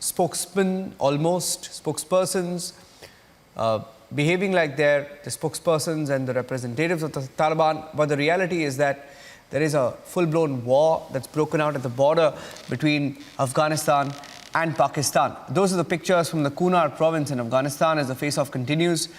spokesmen, almost spokespersons, behaving like they're the spokespersons and the representatives of the Taliban. But the reality is that there is a full-blown war that's broken out at the border between Afghanistan and Pakistan. Those are the pictures from the Kunar province in Afghanistan as the face-off continues.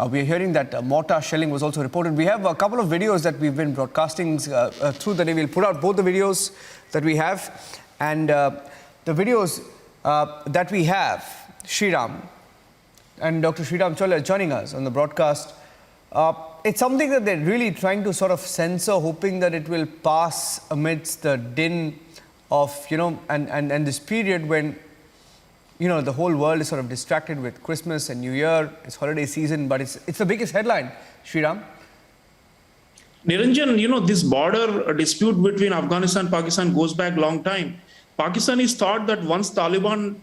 We are hearing that mortar shelling was also reported. We have a couple of videos that we've been broadcasting through the day. We'll put out both the videos that we have. And the videos that we have, Sreeram and Dr. Sreeram Chaulia joining us on the broadcast. It's something that they're really trying to sort of censor, hoping that it will pass amidst the din of, and this period when, the whole world is sort of distracted with Christmas and New Year. It's holiday season, but it's the biggest headline, Sreeram. Niranjan, this border dispute between Afghanistan and Pakistan goes back a long time. Pakistanis thought that once Taliban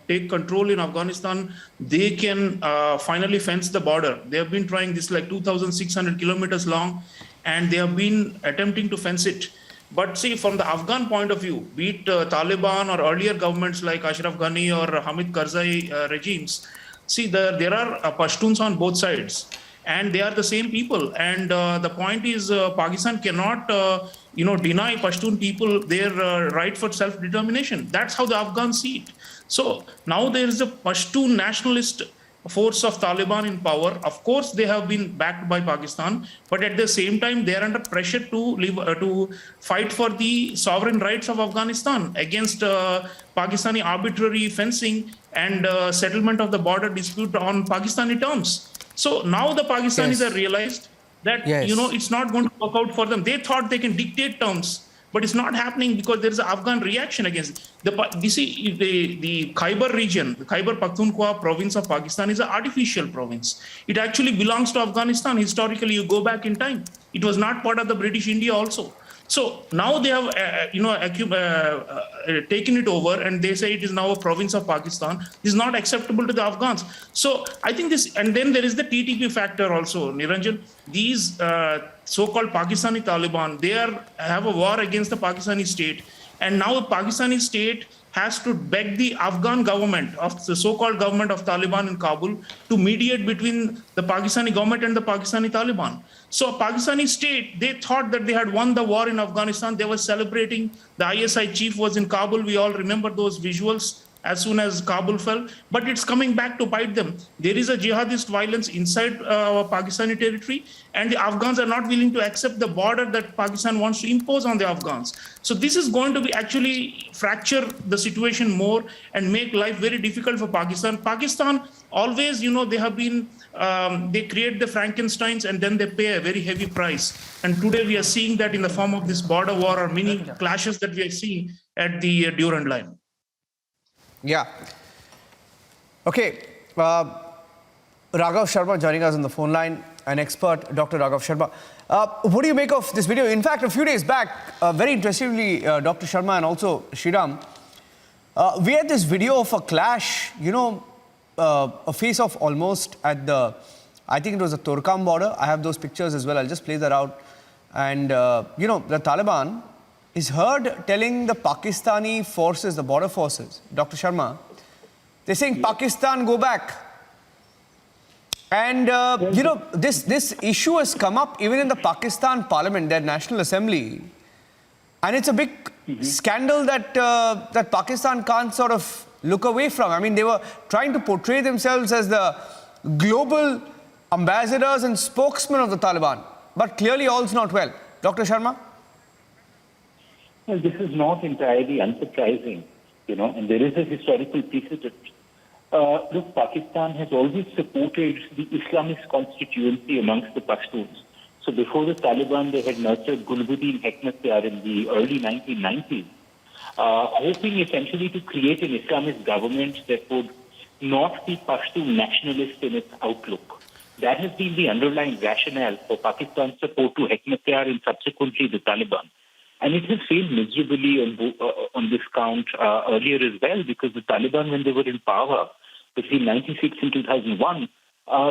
take control in Afghanistan, they can finally fence the border. They have been trying this like 2,600 kilometers long, and they have been attempting to fence it. But see, from the Afghan point of view, be it Taliban or earlier governments like Ashraf Ghani or Hamid Karzai regimes, see, there are Pashtuns on both sides, and they are the same people. And the point is, Pakistan cannot, deny Pashtun people their right for self-determination. That's how the Afghans see it. So now there is a Pashtun nationalist force of Taliban in power. Of course, they have been backed by Pakistan, but at the same time, they are under pressure to fight for the sovereign rights of Afghanistan against Pakistani arbitrary fencing and settlement of the border dispute on Pakistani terms. So now the Pakistanis have realized that, it's not going to work out for them. They thought they can dictate terms, but it's not happening because there is an Afghan reaction against it. The Khyber region, the Khyber Pakhtunkhwa province of Pakistan is an artificial province. It actually belongs to Afghanistan. Historically, you go back in time. It was not part of the British India also. So now they have, taken it over, and they say it is now a province of Pakistan. This is not acceptable to the Afghans. So I think this, and then there is the TTP factor also, Niranjan. These so-called Pakistani Taliban, they have a war against the Pakistani state, and now the Pakistani state has to beg the Afghan government, of the so-called government of Taliban in Kabul, to mediate between the Pakistani government and the Pakistani Taliban. So Pakistani state, they thought that they had won the war in Afghanistan. They were celebrating. The ISI chief was in Kabul. We all remember those visuals as soon as Kabul fell. But it's coming back to bite them. There is a jihadist violence inside Pakistani territory, and the Afghans are not willing to accept the border that Pakistan wants to impose on the Afghans. So this is going to be actually fracture the situation more and make life very difficult for Pakistan. Pakistan always, they have been, they create the Frankensteins and then they pay a very heavy price. And today we are seeing that in the form of this border war or many clashes that we are seeing at the Durand line. Yeah. Okay. Raghav Sharma joining us on the phone line, an expert, Dr. Raghav Sharma. What do you make of this video? In fact, a few days back, very interestingly, Dr. Sharma and also Sreeram, we had this video of a clash, a face-off almost at the, I think it was the Torkam border. I have those pictures as well. I'll just play that out. And, the Taliban is heard telling the Pakistani forces, the border forces, Dr. Sharma, they're saying, Pakistan, go back. And, this issue has come up even in the Pakistan Parliament, their National Assembly. And it's a big scandal that, that Pakistan can't sort of look away from. I mean, they were trying to portray themselves as the global ambassadors and spokesmen of the Taliban. But clearly all's not well. Dr. Sharma? Well, this is not entirely unsurprising, and there is a historical precedent. Look, Pakistan has always supported the Islamist constituency amongst the Pashtuns. So before the Taliban, they had nurtured Gulbuddin Hekmatyar in the early 1990s, hoping essentially to create an Islamist government that would not be Pashtun nationalist in its outlook. That has been the underlying rationale for Pakistan's support to Hekmatyar and subsequently the Taliban. And it has failed miserably on this count earlier as well, because the Taliban, when they were in power between 1996 and 2001,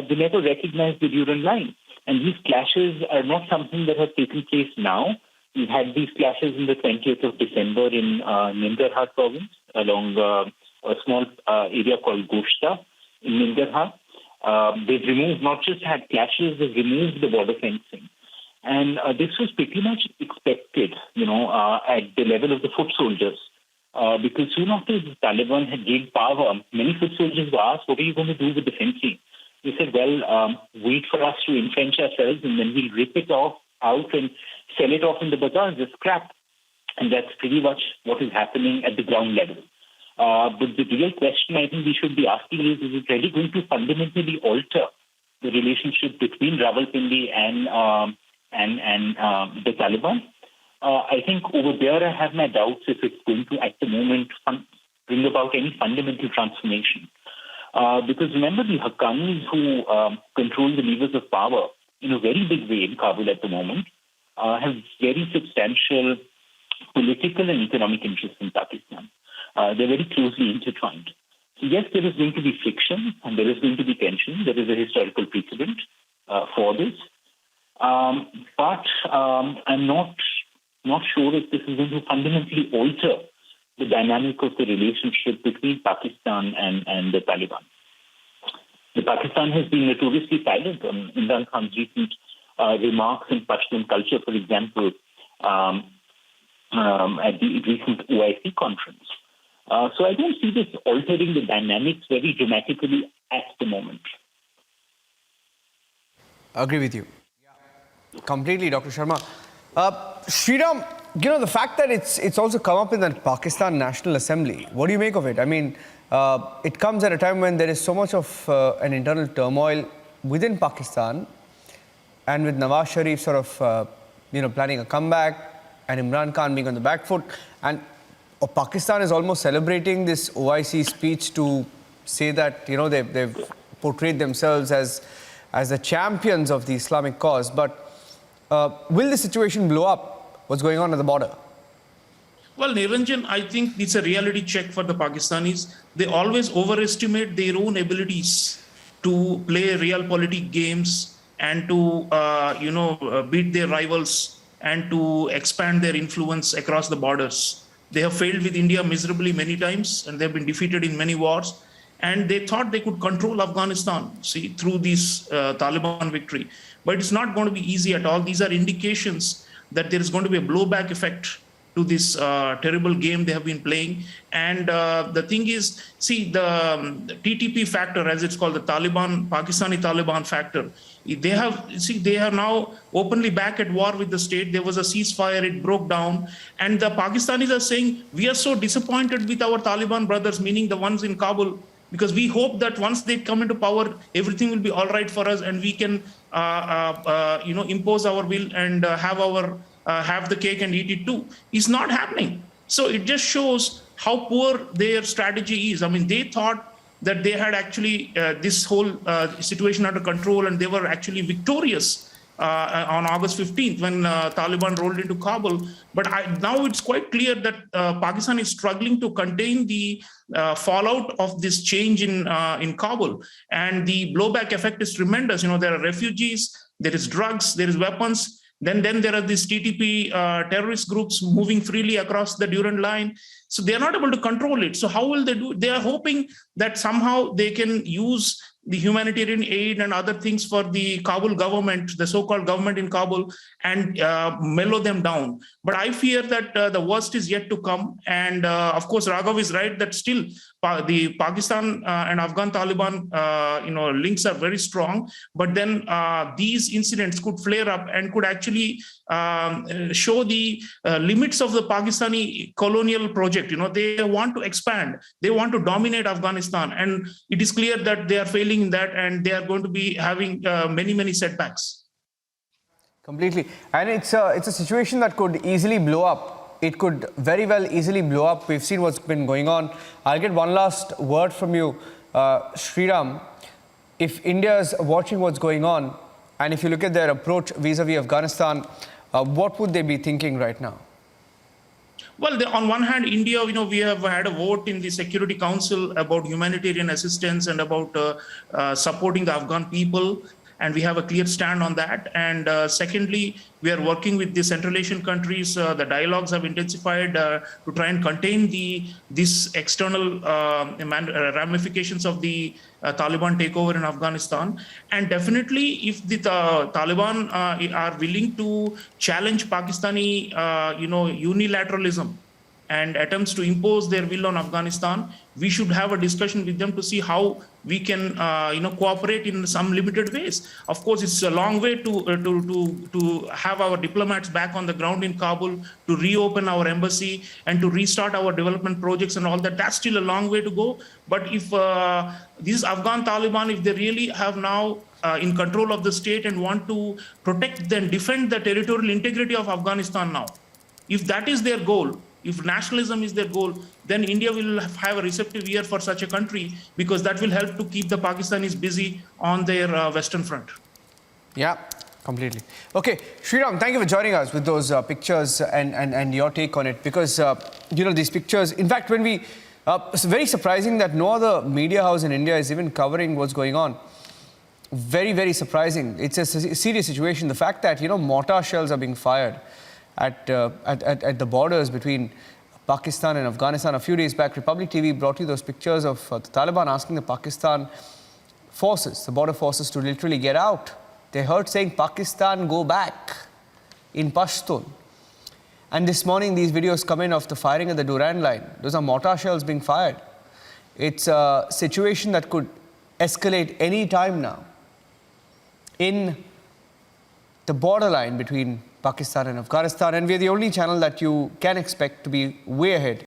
they never recognized the Durand line. And these clashes are not something that have taken place now. We've had these clashes in the 20th of December in Nangarhar province along a small area called Goshta in Ningarha. They've removed, not just had clashes, they've removed the border fencing. And this was pretty much expected, at the level of the foot soldiers. Because soon after the Taliban had gained power, many foot soldiers were asked, what are you going to do with the fencing? They said, well, wait for us to entrench ourselves and then we'll rip it out and sell it off in the bazaars as scrap. And that's pretty much what is happening at the ground level. But the real question I think we should be asking is it really going to fundamentally alter the relationship between Rawalpindi and the Taliban? I think over there I have my doubts if it's going to, at the moment, bring about any fundamental transformation. Because remember, the Haqqanis who control the levers of power in a very big way in Kabul at the moment have very substantial political and economic interests in Pakistan. They're very closely intertwined. So yes, there is going to be friction and there is going to be tension. There is a historical precedent for this. But I'm not sure if this is going to fundamentally alter the dynamic of the relationship between Pakistan and the Taliban. The Pakistan has been notoriously silent on Imran Khan's recent remarks in Pashtun culture, for example, at the recent OIC conference. So I don't see this altering the dynamics very dramatically at the moment. Agree with you. Completely, Dr. Sharma. Sreeram, the fact that it's also come up in the Pakistan National Assembly, what do you make of it? I mean, it comes at a time when there is so much of an internal turmoil within Pakistan, and with Nawaz Sharif sort of, planning a comeback, and Imran Khan being on the back foot, and Pakistan is almost celebrating this OIC speech to say that, they've portrayed themselves as the champions of the Islamic cause. But will the situation blow up? What's going on at the border? Well, Niranjan, I think it's a reality check for the Pakistanis. They always overestimate their own abilities to play realpolitik games and to, beat their rivals and to expand their influence across the borders. They have failed with India miserably many times, and they've been defeated in many wars. And they thought they could control Afghanistan, through this Taliban victory. But it's not going to be easy at all. These are indications that there is going to be a blowback effect to this terrible game they have been playing. And the thing is, the TTP factor, as it's called, the Pakistani Taliban factor, they are now openly back at war with the state. There was a ceasefire, it broke down. And the Pakistanis are saying, we are so disappointed with our Taliban brothers, meaning the ones in Kabul, because we hope that once they come into power, everything will be all right for us and we can, impose our will and have the cake and eat it too. It's not happening. So it just shows how poor their strategy is. I mean, they thought that they had actually this whole situation under control and they were actually victorious on August 15th when Taliban rolled into Kabul. But now it's quite clear that Pakistan is struggling to contain the fallout of this change in Kabul. And the blowback effect is tremendous. There are refugees, there is drugs, there is weapons. Then there are these TTP terrorist groups moving freely across the Durand line. So they are not able to control it. So how will they do it? They are hoping that somehow they can use the humanitarian aid and other things for the Kabul government, the so-called government in Kabul, and mellow them down. But I fear that the worst is yet to come. And of course, Raghav is right that still the Pakistan and Afghan Taliban, links are very strong. But then these incidents could flare up and could actually show the limits of the Pakistani colonial project. They want to expand. They want to dominate Afghanistan. And it is clear that they are failing in that and they are going to be having many setbacks. Completely. And it's a situation that could easily blow up. It could very well easily blow up. We've seen what's been going on. I'll get one last word from you, Sreeram. If India is watching what's going on, and if you look at their approach vis-a-vis Afghanistan, what would they be thinking right now? Well, on one hand, India, we have had a vote in the Security Council about humanitarian assistance and about supporting the Afghan people. and we have a clear stand on that. And secondly, we are working with the Central Asian countries. The dialogues have intensified to try and contain these external ramifications of the Taliban takeover in Afghanistan. And definitely, if the Taliban are willing to challenge Pakistani, unilateralism and attempts to impose their will on Afghanistan, we should have a discussion with them to see how we can, cooperate in some limited ways. Of course, it's a long way to have our diplomats back on the ground in Kabul, to reopen our embassy, and to restart our development projects and all that. That's still a long way to go. But if these Afghan Taliban, if they really have now in control of the state and want to protect and defend the territorial integrity of Afghanistan now, if that is their goal, if nationalism is their goal, then India will have a receptive ear for such a country, because that will help to keep the Pakistanis busy on their Western front. Yeah, completely. Okay, Sreeram, thank you for joining us with those pictures and your take on it, because, these pictures, in fact, when we, it's very surprising that no other media house in India is even covering what's going on. Very, very surprising. It's a serious situation. The fact that, mortar shells are being fired at the borders between Pakistan and Afghanistan. A few days back, Republic TV brought you those pictures of the Taliban asking the Pakistan forces, the border forces, to literally get out. They heard saying, Pakistan, go back, in Pashtun. And this morning, these videos come in of the firing at the Durand line. Those are mortar shells being fired. It's a situation that could escalate any time now in the borderline between Pakistan and Afghanistan, and we're the only channel that you can expect to be way ahead